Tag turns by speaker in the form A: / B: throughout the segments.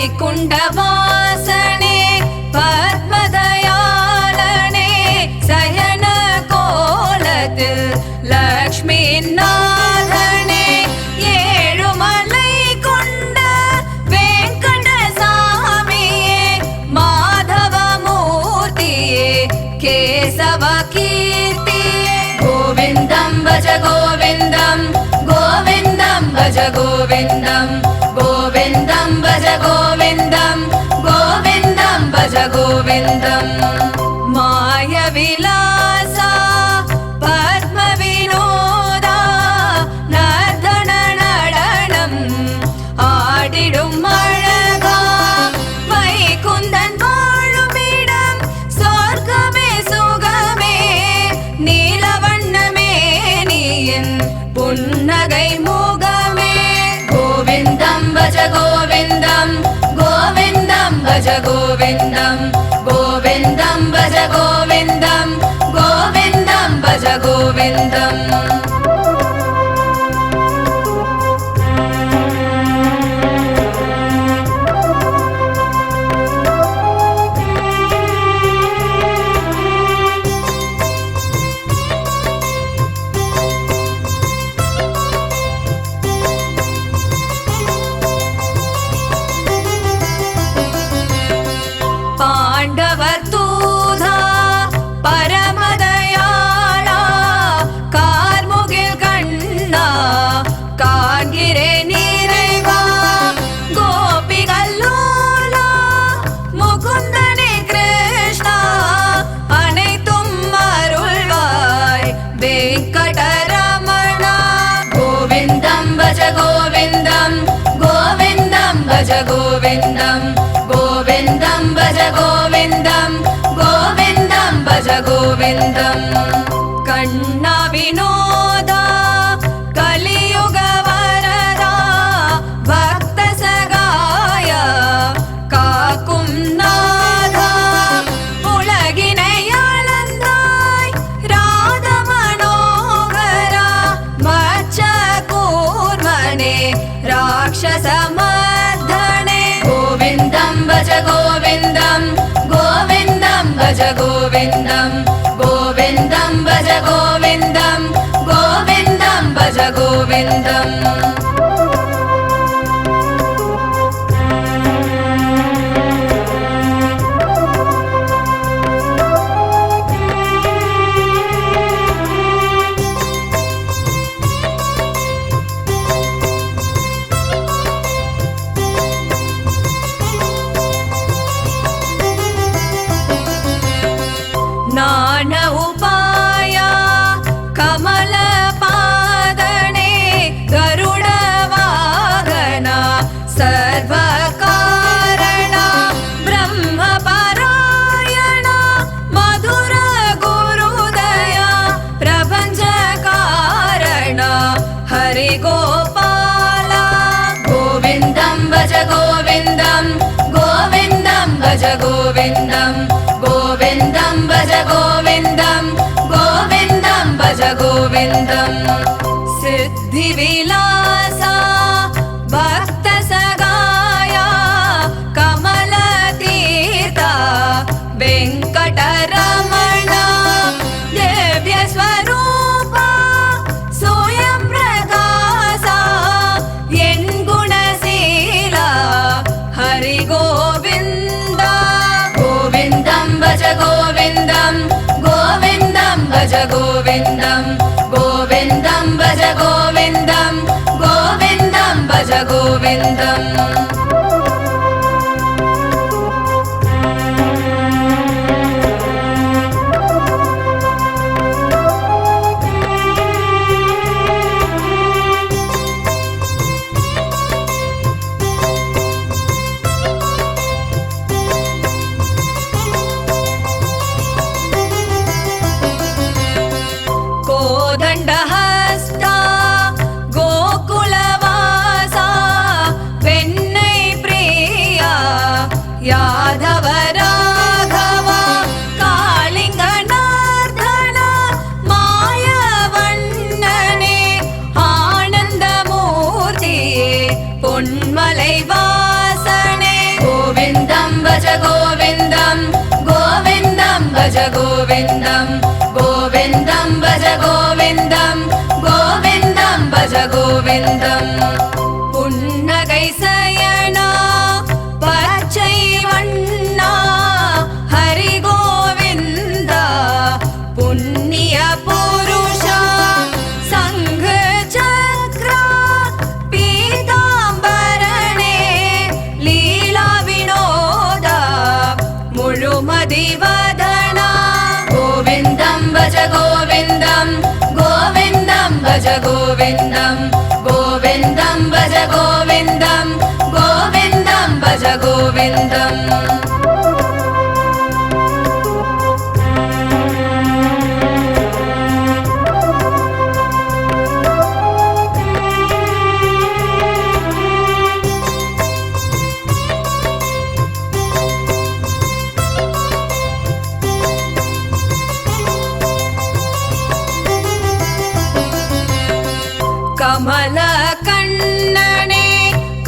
A: வைகுண்டவாசனே பத்மதயாளனே சயன கோலத்தில் லக்ஷ்மி நாதனே ஏழுமலை கொண்ட வெங்கடசாமியே மாதவமூர்த்தியே கேசவ கீர்த்தியே கோவிந்தம் பஜ கோவிந்தம் கோவிந்தம் பஜ கோவிந்தம் கோவிந்தம் பஜ கோவிந்தம் கோவிந்தம் பஜ கோவிந்தம் மாய விலாசா பத்ம வினோதா நர்தன நடனம் ஆடிடும் அழகா வைகுந்தன் வாழுமிடம் சொர்க்கமே சுகமே நீலவண்ணமே நீயின் புன்னகை முகமே கோவிந்தம் பஜ கோவிந்தம் கோவிந்தம் பஜ கோவிந்தம் கோவிந்தம் பஜ கோவிந்தம் கோவிந்தம் பஜ கோவிந்தம் பாண்டவர் தூதா பரமதயாளா கார்முகில் கண்ணா காண்கிறேன் நிறைவா கோபிகள் லோலா முகுந்தனே கிருஷ்ணா அனைத்தும் அருள்வாய் வெங்கடரமணா கோவிந்தம் பஜ கோவிந்தம் கோவிந்தம் பஜ கோவிந்தம் கோவிந்தம் பஜ கோவிந்தம் கோவிந்தம் பஜ கோவிந்தம் கண்ணா வினோதா கலியுக வரதா பக்த சகாயா காக்கும் நாதா உலகினை அளந்தாய் ராத மனோகரா மச்ச கூர்மனே ராட்சச மர்தனே கோவிந்தம் பஜ கோவிந்தம் கோவிந்தம் பஜ கோவிந்தம் கோவிந்தம் பஜ கோவிந்தம் கோவிந்தம் பஜ கோவிந்தம் நான உபாயா கமல பாதனே கருட வாகனா சர்வ காரணா பிரம்ம பாராயணா மதுர குருதயா பிரபஞ்ச காரணா ஹரி கோபாலா கோவிந்தம் பஜ கோவிந்தம் கோவிந்தம் பஜ கோவிந்தம் கோவிந்தம் பஜ கோவிந்தம் கோவிந்தம் பஜ கோவிந்தம் சித்தி விலாசா பக்த சகாயா கமல தீர்த்தா வெங்கடரமணா திவ்ய ஸ்வரூபா சோயம் பிரகாசா என் குணசீலா ஹரி கோவிந்தா கோவிந்தம் பஜ கோவிந்தம் கோவிந்தம் பஜ கோவிந்தம் கோவிந்தம் பஜ கோவிந்தம் கோவிந்தம் பஜ கோவிந்தம் கோதண்டஹஸ்தா கோகுலவாசா வெண் गोविन्दं गोविन्दं भज गोविन्दं गोविन्दं भज गोविन्दं पुन्नगै सयना पच्चै वण्णा हरि गोविन्दा पुण्य पुरुषा संघ चक्रा पीताम्बरणे लीला विनोदा मुळुमदिवदना गोविन्दं भज गोविन्दं गोविन्दं भज गोविन्दं गोविन्दं भज गोविन्दं गोविन्दं भज गोविन्दम् कमल कण्णने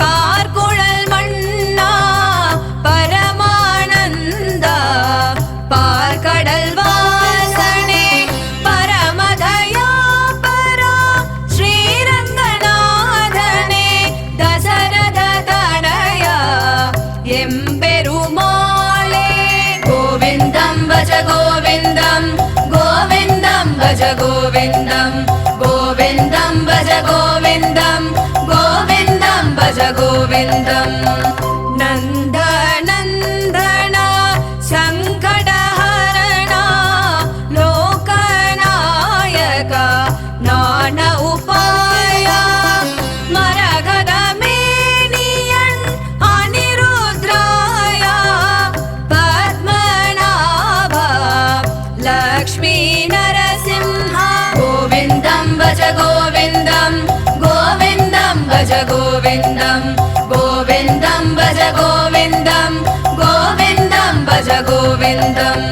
A: कार्कुळल् मण्णा परमानन्दा पार्कडल् वासने परमदया परा श्रीरङ्गनाथने दशरथ तनया एम्पेरुमाळे गोविन्दं भज गोविन्दं गोविन्दं भज गोविन्दं गोविन्दं भज गोविन्दं गोविन्दं भज गोविन्दं नन्दनन्दना सङ्कटहरणा लोकनायका नान उपाया मरगदमेनियन् अनिरुद्राया पद्मनाभा लक्ष्मी नरसिंहा गोविन्दं भज गोविन्दं गोविन्दं भज गोविन्दं गोविन्दं भज गोविन्दं गोविन्दं भज गोविन्दम्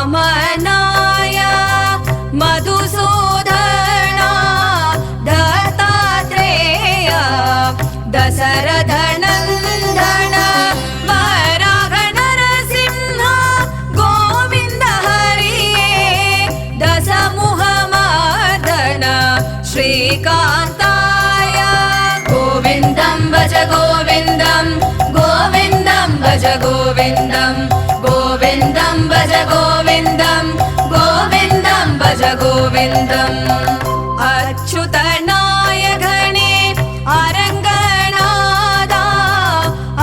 A: वामनाय मधुसूदना दत्तात्रेय दशरथनन्दन वराहनरसिंह गोविन्द हरिये दशमुखमर्दन श्रीकान्ताय गोविन्दं भज गोविन्दं गोविन्दं भज गोविन्दं गोविन्दं भज गोविन्दं गोविन्दं भज गोविन्दम् अच्युतनायकने அரங்கநாதா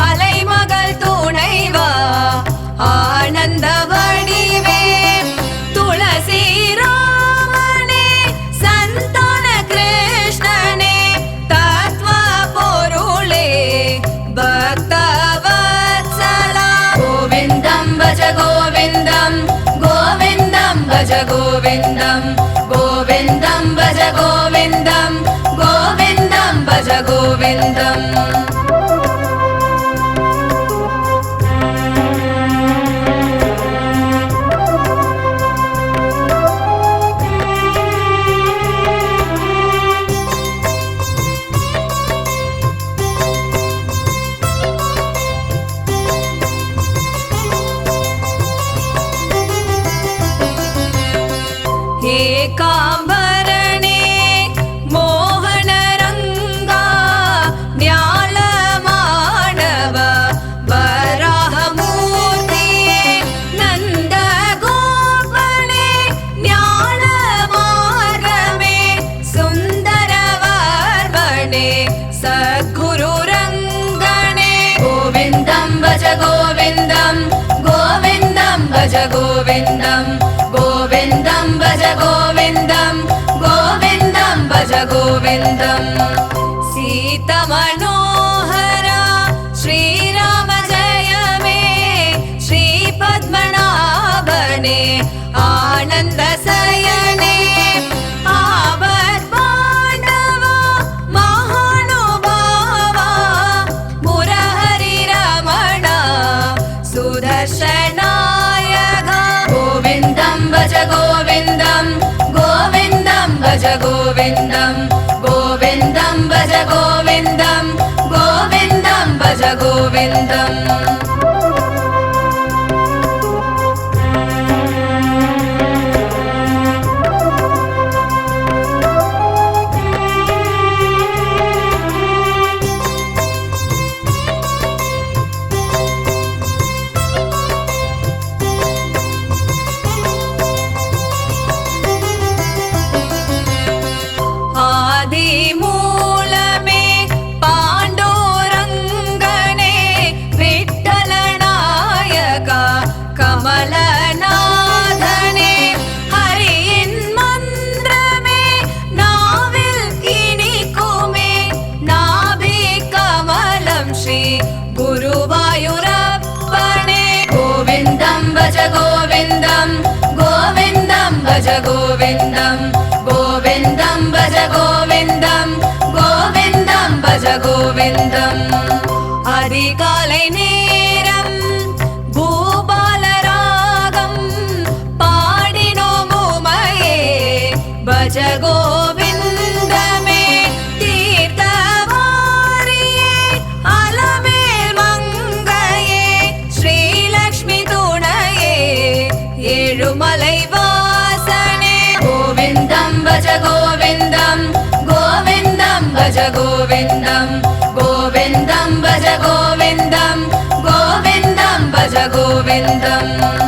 A: அலைமகள் துணைவா ஆனந்த வடிவே துளசி ராமனே சந்தான கிருஷ்ணனே தத்வ பொருளே பக்தவத்சலா गोविन्दं भज गोविन्दं गोविन्दं भज गोविन्दं गोविन्दं भज गोविन्दं गोविन्दं भज गोविन्दम् एकाम्बरणे मोहनरङ्गा न्यालमाणव वराहमूर्तिये नन्दगोपने न्यालमार्गमे सुन्दरवर्वणे सद्गुरुरङ्गणे गोविन्दं भज गोविन्दं गोविन्दं भज गोविन्दं गोविन्दं भज गोविन्दं गोविन्दं भज गोविन्दम् सीतमनोहरा श्रीराम जय मे श्रीपद्मनाभने आनन्दसयने आवद् पाण्डवा मा गोविन्दं गोविन्दं भज गोविन्दं गोविन्दं भज गोविन्दम् मूलमे पाण्डुरङ्गने विठ्ठलनायका कमलनाथने हरियिन् मन्त्रमे नाविल् इनिकुमे नाभि कमलं श्री गुरुवायुरप्पने गोविन्दं भज गोविन्दं गोविन्दं भज गोविन्दं गोविन्दं भज गोविन्दं गोविन्दं भज गोविन्दम् अधिकालै नेरम् भूपालरागं पाडिनोम् उमये भज गोविन्दमे तीर्थवारिये अलमेल् मङ्गये श्रीलक्ष्मी तुणये एळुमलै वासने गोविन्दं भज गोविन्दं गोविन्दं भज गोविन्दं गोविन्दं भज गोविन्दं गोविन्दं भज गोविन्दम्